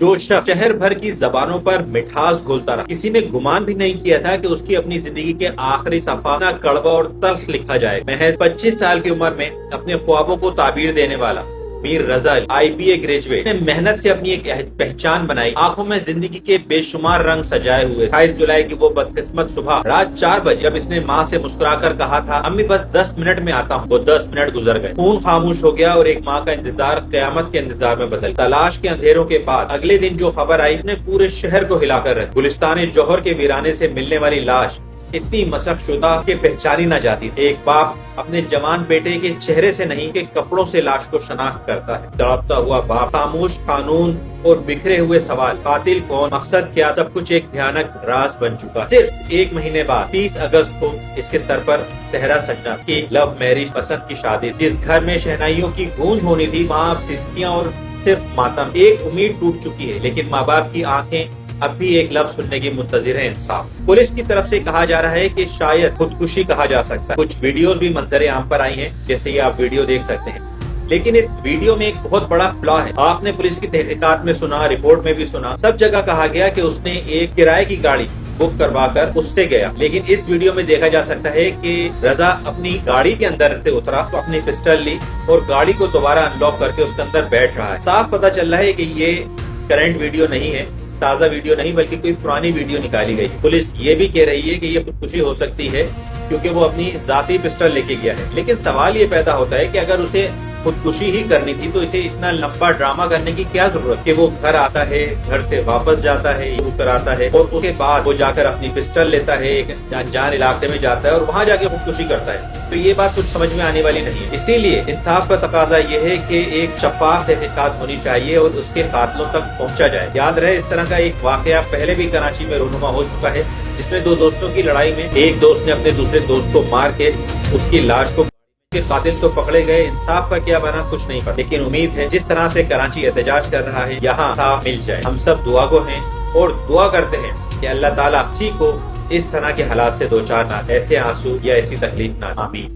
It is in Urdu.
جو شخص شہر بھر کی زبانوں پر مٹھاس گھولتا رہا، کسی نے گمان بھی نہیں کیا تھا کہ اس کی اپنی زندگی کے آخری صفحہ نہ کڑوا اور تلخ لکھا جائے۔ محض 25 سال کی عمر میں اپنے خوابوں کو تعبیر دینے والا میر رضا IBA گریجویٹ نے محنت سے اپنی ایک پہچان بنائی، آنکھوں میں زندگی کے بے شمار رنگ سجائے ہوئے۔ 28 جولائی کی وہ بدقسمت صبح رات 4 بجے جب اس نے ماں سے مسکرا کر کہا تھا امی بس 10 منٹ میں آتا ہوں، وہ 10 منٹ گزر گئے، خون خاموش ہو گیا اور ایک ماں کا انتظار قیامت کے انتظار میں بدل گیا۔ تلاش کے اندھیروں کے بعد اگلے دن جو خبر آئی نے پورے شہر کو ہلا کر رکھ دیا۔ گلستان جوہر کے ویرانے سے ملنے والی لاش اتنی مسخ شدہ کہ پہچانی نہ جاتی تھی۔ ایک باپ اپنے جوان بیٹے کے چہرے سے نہیں کہ کپڑوں سے لاش کو شناخت کرتا ہے۔ تڑپتا ہوا باپ، خاموش قانون اور بکھرے ہوئے سوال، قاتل کون، مقصد کیا، سب کچھ ایک بھیانک راز بن چکا۔ صرف ایک مہینے بعد 30 اگست کو اس کے سر پر صحرا سجنا کی لو میرج پسند کی شادی، جس گھر میں شہنائیوں کی گونج ہونی تھی وہاں اب سسکیاں اور صرف ماتم۔ ایک امید ٹوٹ چکی ہے لیکن ماں باپ کی آنکھیں اب بھی ایک لفظ سننے کی منتظر ہے، انصاف۔ پولیس کی طرف سے کہا جا رہا ہے کہ شاید خودکشی کہا جا سکتا ہے۔ کچھ ویڈیوز بھی منظر عام پر آئی ہیں، جیسے یہ آپ ویڈیو دیکھ سکتے ہیں، لیکن اس ویڈیو میں ایک بہت بڑا فلا ہے۔ آپ نے پولیس کی تحقیقات میں سنا، رپورٹ میں بھی سنا، سب جگہ کہا گیا کہ اس نے ایک کرائے کی گاڑی بک کروا کر اس سے گیا، لیکن اس ویڈیو میں دیکھا جا سکتا ہے کہ رضا اپنی گاڑی کے اندر سے اترا، اپنی پسٹل لی اور گاڑی کو دوبارہ انلاک کر کے اس کے اندر بیٹھ رہا ہے۔ صاف پتہ چل رہا ہے کہ یہ کرنٹ ویڈیو نہیں ہے، تازہ ویڈیو نہیں، بلکہ کوئی پرانی ویڈیو نکالی گئی۔ پولیس یہ بھی کہہ رہی ہے کہ یہ خودکشی ہو سکتی ہے کیونکہ وہ اپنی ذاتی پسٹل لے کے گیا ہے، لیکن سوال یہ پیدا ہوتا ہے کہ اگر اسے خودکشی ہی کرنی تھی تو اسے اتنا لمبا ڈرامہ کرنے کی کیا ضرورت کہ وہ گھر آتا ہے، گھر سے واپس جاتا ہے، اتر آتا ہے اور اس کے بعد وہ جا کر اپنی پسٹل لیتا ہے، ایک انجان علاقے میں جاتا ہے اور وہاں جا کے خودکشی کرتا ہے۔ تو یہ بات کچھ سمجھ میں آنے والی نہیں ہے۔ اسی لیے انصاف کا تقاضا یہ ہے کہ ایک شفاف تحقیقات ہونی چاہیے اور اس کے قاتلوں تک پہنچا جائے۔ یاد رہے اس طرح کا ایک واقعہ پہلے بھی کراچی میں رونما ہو چکا ہے، جس میں 2 دوستوں کی لڑائی میں ایک دوست نے اپنے دوسرے دوست کو مار کے اس کی لاش کو، کے قاتل تو پکڑے گئے، انصاف کا کیا بنا کچھ نہیں پتا، لیکن امید ہے جس طرح سے کراچی احتجاج کر رہا ہے یہاں انصاف مل جائے۔ ہم سب دعا گو ہیں اور دعا کرتے ہیں کہ اللہ تعالیٰ کسی کو اس طرح کے حالات سے دوچار نہ، ایسے آنسو یا ایسی تکلیف نہ۔ آمین۔